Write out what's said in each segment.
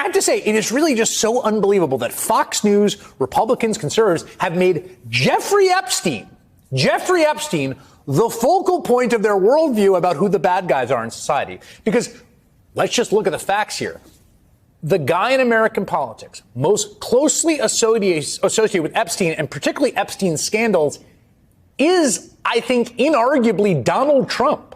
have to say, it is really just so unbelievable that Fox News, Republicans, conservatives have made Jeffrey Epstein, the focal point of their worldview about who the bad guys are in society. Because let's just look at the facts here. The guy in American politics most closely associated with Epstein, and particularly Epstein's scandals, is, I think, inarguably Donald Trump.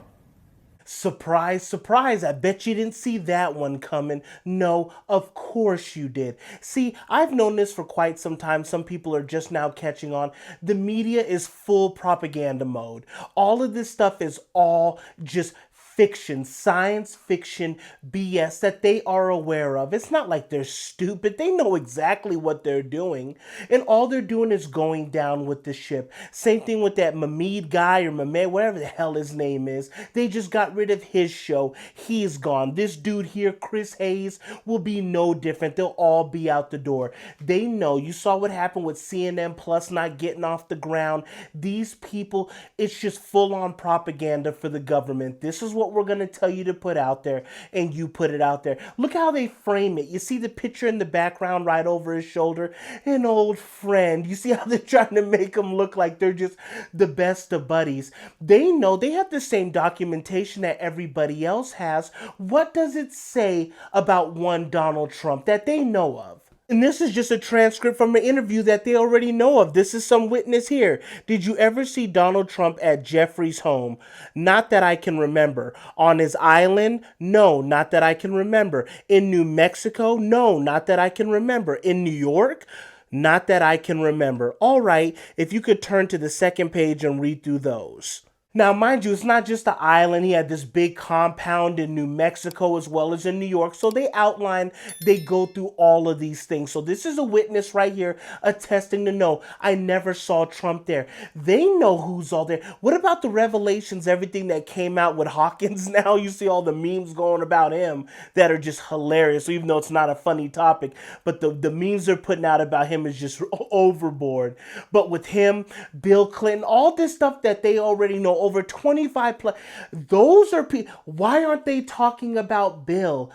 Surprise, surprise. I bet you didn't see that one coming. No, of course you did. See, I've known this for quite some time. Some people are just now catching on. The media is full propaganda mode. All of this stuff is all just fiction, science fiction BS that they are aware of. It's not like they're stupid. They know exactly what they're doing. And all they're doing is going down with the ship. Same thing with that Mahmoud guy or Mehmed, whatever the hell his name is. They just got rid of his show. He's gone. This dude here, Chris Hayes, will be no different. They'll all be out the door. They know. You saw what happened with CNN Plus not getting off the ground. These people, it's just full-on propaganda for the government. This is what we're going to tell you to put out there, and you put it out there. Look how they frame it. You see the picture in the background right over his shoulder? An old friend. You see how they're trying to make him look like they're just the best of buddies. They know they have the same documentation that everybody else has. What does it say about one Donald Trump that they know of? And this is just a transcript from an interview that they already know of. This is some witness here. Did you ever see Donald Trump at Jeffrey's home? Not that I can remember. On his island? No, not that I can remember. In New Mexico? No, not that I can remember. In New York? Not that I can remember. All right, if you could turn to the second page and read through those. Now, mind you, it's not just the island. He had this big compound in New Mexico as well as in New York. So they outline, they go through all of these things. So this is a witness right here attesting to no, I never saw Trump there. They know who's all there. What about the revelations, everything that came out with Hawkins now? You see all the memes going about him that are just hilarious. So even though it's not a funny topic, but the memes they're putting out about him is just overboard. But with him, Bill Clinton, all this stuff that they already know, over 25 plus. Those are people. Why aren't they talking about Bill?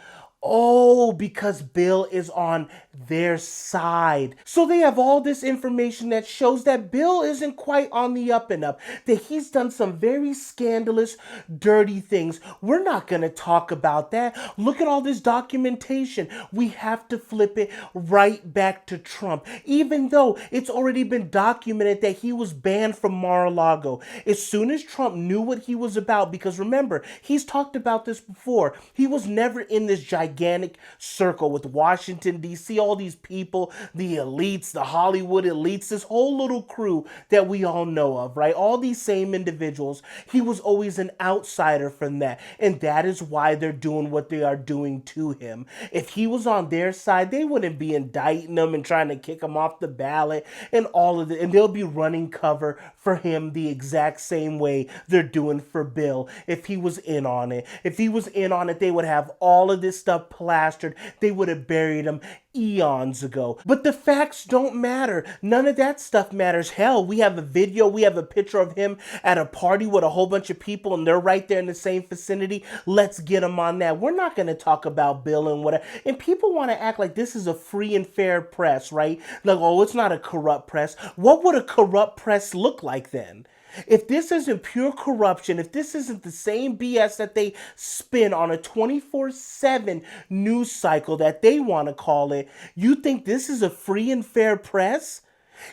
Oh, because Bill is on their side. So they have all this information that shows that Bill isn't quite on the up and up, that he's done some very scandalous, dirty things. We're not going to talk about that. Look at all this documentation. We have to flip it right back to Trump, even though it's already been documented that he was banned from Mar-a-Lago. As soon as Trump knew what he was about, because remember, he's talked about this before. He was never in this gigantic circle with Washington, D.C., all these people, the elites, the Hollywood elites, this whole little crew that we all know of, right? All these same individuals. He was always an outsider from that. And that is why they're doing what they are doing to him. If he was on their side, they wouldn't be indicting him and trying to kick him off the ballot and all of it. And they'll be running cover for him the exact same way they're doing for Bill if he was in on it. If he was in on it, they would have all of this stuff plastered. They would have buried him eons ago. But the facts don't matter. None of that stuff matters. Hell, we have a video, we have a picture of him at a party with a whole bunch of people and they're right there in the same vicinity. Let's get him on that. We're not going to talk about Bill and whatever. And people want to act like this is a free and fair press, right? Like, oh, it's not a corrupt press. What would a corrupt press look like then? If this isn't pure corruption, if this isn't the same BS that they spin on a 24/7 news cycle that they want to call it, you think this is a free and fair press?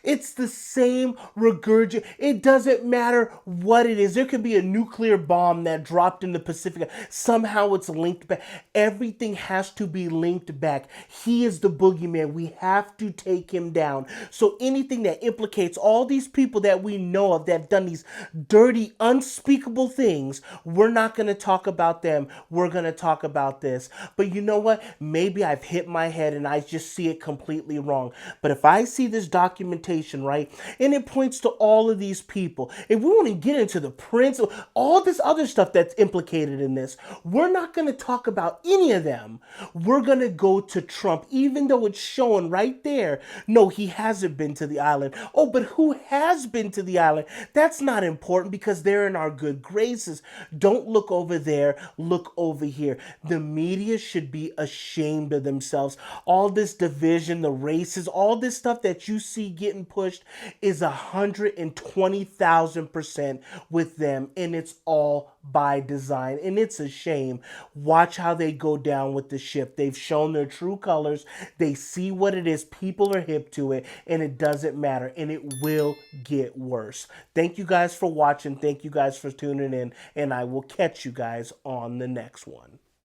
It's the same regurgitation. It doesn't matter what it is. There could be a nuclear bomb that dropped in the Pacific. Somehow it's linked back. Everything has to be linked back. He is the boogeyman. We have to take him down. So anything that implicates all these people that we know of that have done these dirty, unspeakable things, we're not going to talk about them. We're going to talk about this. But you know what? Maybe I've hit my head and I just see it completely wrong. But if I see this document documentation, right? And it points to all of these people. If we want to get into the prince, all this other stuff that's implicated in this, we're not going to talk about any of them. We're going to go to Trump, even though it's showing right there. No, he hasn't been to the island. Oh, but who has been to the island? That's not important because they're in our good graces. Don't look over there, look over here. The media should be ashamed of themselves. All this division, the races, all this stuff that you see getting pushed is 120,000% with them, and it's all by design, and it's a shame. Watch how they go down with the ship. They've shown their true colors. They see what it is. People are hip to it, and it doesn't matter, and it will get worse. Thank you guys for watching. Thank you guys for tuning in, and I will catch you guys on the next one.